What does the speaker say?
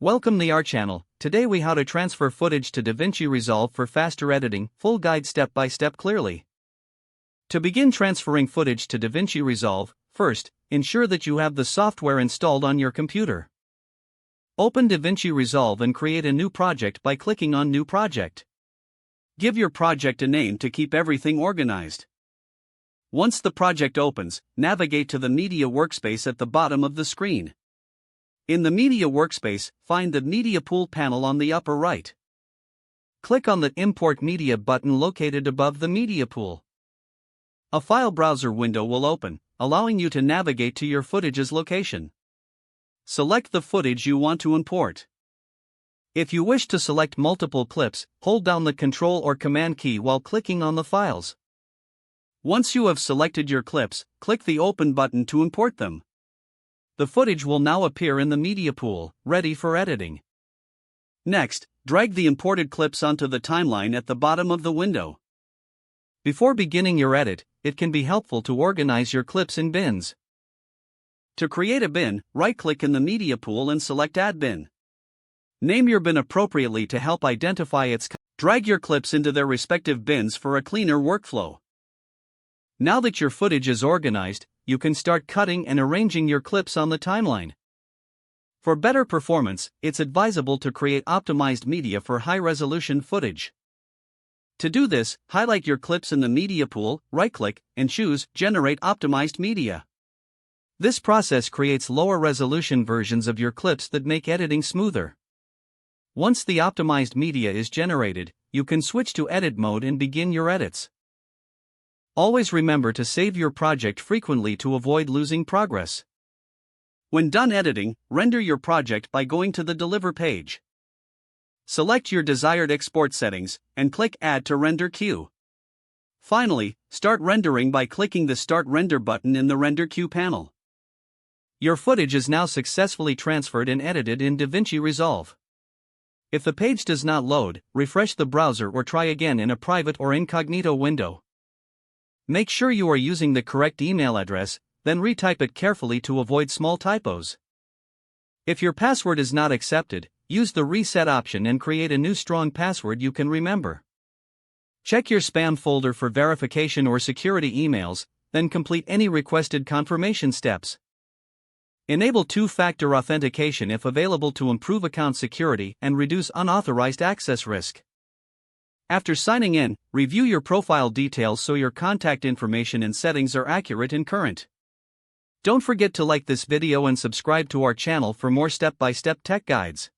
Welcome to our channel. Today we how to transfer footage to DaVinci Resolve for faster editing, full guide step by step clearly. To begin transferring footage to DaVinci Resolve, first, ensure that you have the software installed on your computer. Open DaVinci Resolve and create a new project by clicking on New Project. Give your project a name to keep everything organized. Once the project opens, navigate to the Media workspace at the bottom of the screen. In the Media workspace, find the Media Pool panel on the upper right. Click on the Import Media button located above the Media Pool. A file browser window will open, allowing you to navigate to your footage's location. Select the footage you want to import. If you wish to select multiple clips, hold down the Control or Command key while clicking on the files. Once you have selected your clips, click the Open button to import them. The footage will now appear in the Media Pool, ready for editing. Next, drag the imported clips onto the timeline at the bottom of the window. Before beginning your edit, it can be helpful to organize your clips in bins. To create a bin, right-click in the Media Pool and select Add Bin. Name your bin appropriately to help identify its content. Drag your clips into their respective bins for a cleaner workflow. Now that your footage is organized, you can start cutting and arranging your clips on the timeline. For better performance, it's advisable to create optimized media for high-resolution footage. To do this, highlight your clips in the Media Pool, right-click, and choose Generate Optimized Media. This process creates lower-resolution versions of your clips that make editing smoother. Once the optimized media is generated, you can switch to edit mode and begin your edits. Always remember to save your project frequently to avoid losing progress. When done editing, render your project by going to the Deliver page. Select your desired export settings, and click Add to Render Queue. Finally, start rendering by clicking the Start Render button in the Render Queue panel. Your footage is now successfully transferred and edited in DaVinci Resolve. If the page does not load, refresh the browser or try again in a private or incognito window. Make sure you are using the correct email address, then retype it carefully to avoid small typos. If your password is not accepted, use the reset option and create a new strong password you can remember. Check your spam folder for verification or security emails, then complete any requested confirmation steps. Enable two-factor authentication if available to improve account security and reduce unauthorized access risk. After signing in, review your profile details so your contact information and settings are accurate and current. Don't forget to like this video and subscribe to our channel for more step-by-step tech guides.